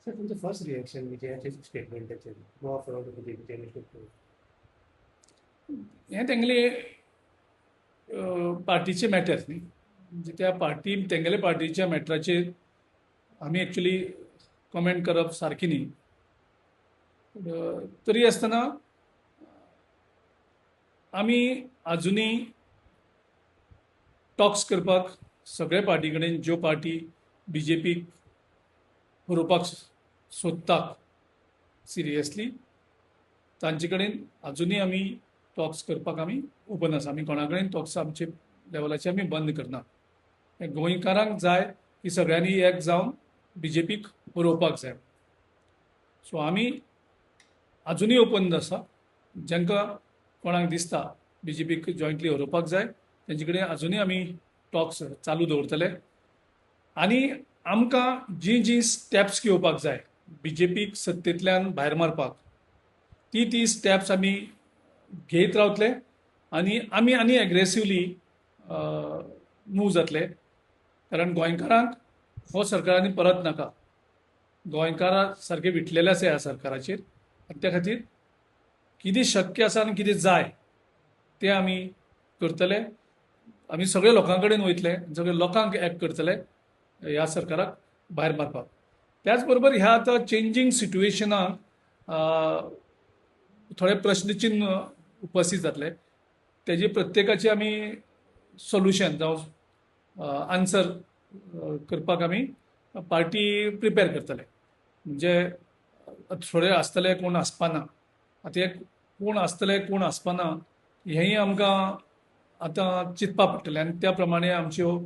sir तुमचं first reaction विजयाचे स्टेटमेंटाचेर no fraud बीजेपीचे हें तेंगेले पार्टीचे मॅटर न्ही म्हणजे त्या पार्टी तेंगेले पार्टीच्या मॅटराचेर आमी एक्चुली कमेंट करप सारकी न्ही तरी आसतना आमी आजुनी टॉक्स करपाक सगळे पार्टी कडेन ज्यो पार्टी बीजेपीक हरोवपाक सोदतात सिरियसली तांचे कडेन आजुनी आमी टॉक्स करपाक आमी ओपन आसा आमी कोणा कडेन टॉक्स आमचे लेवलाचे आमी बंद करना गोंयकारांक जाय की सगळ्यांनी एक जावन बीजेपीक हरोवपाक जाय सो आमी आजुनी ओपन आसा जांकां कोणाक दिसता बीजेपीक जॉयंटली हरोवपाक जाय तेंचे कडेन आजुनी आमी टॉक्स चालू दवरतले आनी आमकां जी जी स्टेप्स घेवपाक जाय बीजेपीक सत्तेंतल्यान भायर मारपाक ती स्टेप्स आमी घेत रावतले आनी आनी एग्रेसिवली मूव जातले कारण गोंयकारांक हो सरकारांनी परत नाका गोंयकारां सारके विटलेले आसा ह्या सरकाराचेर आनी त्या खातीर कितें शक्य आसा आनी कितें जाय तें आमी करतले आमी सगळे लोकां कडेन वयतले सगळे लोकांक एक करतले ह्या सरकाराक भायर मारपाक त्याच बरोबर ह्या आतां चेंजींग सिट्युएशनाक थोडे प्रश्नचिन्ह उपस्थित जातले तेजे प्रत्येकाचे आमी सोल्युशन जावं आन्सर करपाक आमी पार्टी प्रिपेर करतले म्हणजे थोडे आसतले कोण आसपाना आतां एक कोण आसतले कोण आसपाना हेंय आमकां आतां चिंतपा पडटलें आनी त्या प्रमाणे आमच्यो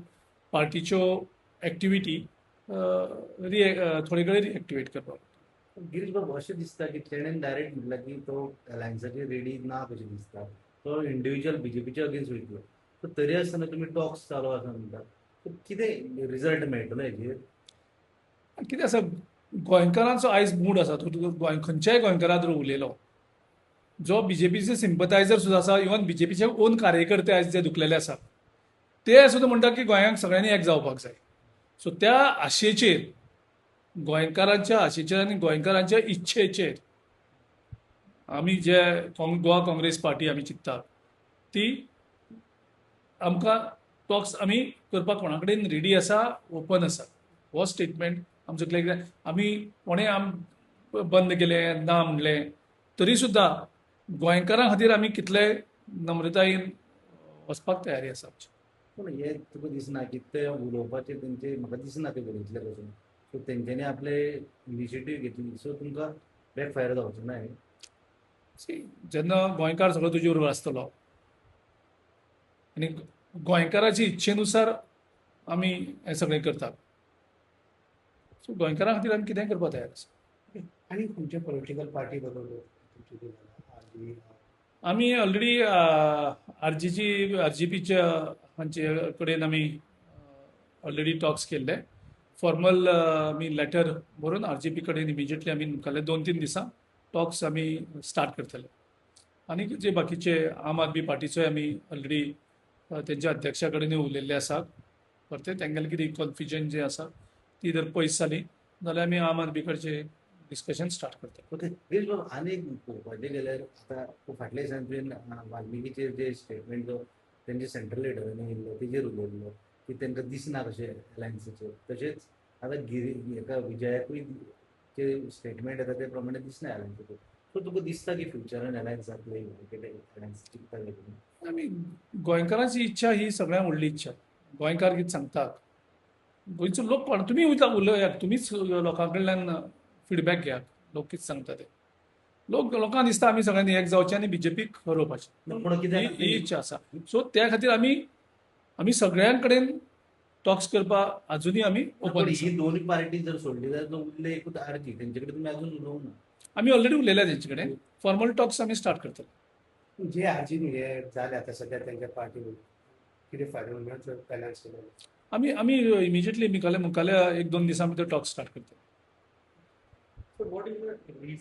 पार्टीच्यो एक्टिविटी थोडे कडेन रिएक्टिवेट करपाक गिरीश बाबू अशें दिसता की तेणेन डायरेक्ट म्हटलं की तो अलायन्साचेर रेडी ना कशें दिसता तो इंडिव्हिज्युअल बीजेपीच्या अगेन्स्ट वयतलो सो तरी आसतना तुमी टॉक्स चालू आसा म्हणटा सो कितें रिजल्ट मेळटलो हेजेर कितें आसा गोंयकारांचो आयज मूड आसा तो खंयच्याय गोंयकारा जर उलयलो जो बीजेपीचे सिंपथायझर सुद्दां आसा इवन बीजेपीचे ओन कार्यकर्ते आयज जे दुखलेले आसा ते सुद्दां म्हणटा की गोंयांक सगळ्यांनी एक जावपाक जाय सो त्या आशेचेर गोंयकारांच्या आशेचेर आनी गोंयकारांच्या इच्छेचेर आमी जे गोवा काँग्रेस पार्टी आमी चिंततात ती आमकां टॉक्स आमी करपाक कोणा कडेन रेडी आसा ओपन आसा हो स्टेटमेंट आमचो क्लियर आमी कोणें बंद केलें ना म्हणलें तरी सुद्दां गोंयकारां खातीर आमी कितले नम्रतायेन वचपाक तयारी आसा आमची पूण हे तुका दिसना की ते उलोवपाचेर तेंचे म्हाका दिसना ते बरयतले कशें सो तेंच्यांनी आपले इनिशिएटीव घेतली सो तुमकां बॅकफायर जावचो ना हें जेन्ना गोंयकार सगळो तुजे बरोबर आसतलो आनी गोंयकाराची इच्छेनुसार आमी हें सगळें करतात सो गोंयकारां खातीर आमी कितेंय करपाक तयार आसा आनी खंयचे पॉलिटिकल पार्टी बरोबर आमी ऑलरेडी आरजीपीच्या हांचे कडेन आमी ऑलरेडी टॉक्स केल्ले फॉर्मल आमी लेटर बरोवन आरजीपी कडेन इमिजिएटली आमी मुखाल्ले 2-3 दिसां टॉक्स आमी स्टार्ट करतले आनी जे बाकीचे आम आदमी पार्टीचोय आमी ऑलरेडी तेंच्या अध्यक्षा कडेन उलयल्ले आसा परते तेंगेले कितें कन्फ्युजन जे आसा ती जर पयस जाली जाल्यार आमी आम आदमी कडचे डिस्कशन स्टार्ट करता ओके आनी पळोवपाचें गेल्यार आतां फाटल्या दिसांनी तुवें वाल्मिकीचेर जे स्टेटमेंट जो तेंचे सेंट्रल लिडरांनी येयल्लो तेजेर उलयल्लो की तांकां दिसना कशें अलायन्सीचेर तशेंच आतां हेका विजयाकूय जे स्टेटमेंट येता ते प्रमाणे दिसना अलायन्सीचेर सो तुका दिसता की फ्युचरान अलायन्स जातले अलायन्स चिंतताले तुमी आमी गोंयकारांची इच्छा ही सगळ्यांत व्हडली इच्छा गोंयकार कितें सांगतात गोंयचो लोक तुमी उलयात तुमीच लोकां कडल्यान फिडबॅक घेयात लोक कितें सांगता ते लोकांक दिसता आमी सगळ्यांनी एक जावचें आनी बीजेपीक हरोवपाचें ही इच्छा आसा सो त्या खातीर आमी सगळ्यां कडेन टॉक्स करपाक आजुनी आमी ओपन ही दोन्ही पार्टी जर सोडली जाल्यार उरले एकूच आरजी तेंचे कडेन तुमी अजून उलोवंक ना आमी ऑलरेडी उलयल्या तेंचे कडेन फॉर्मल टॉक्स आमी स्टार्ट करतले जे आजीन हे जाले आता सध्या त्यांच्या पार्टी किती फायदे म्हणून फायनान्स केले आमी इमिजिएटली मुखाल्या 1-2 दिसां भितर टॉक्स स्टार्ट करतले So what is the reason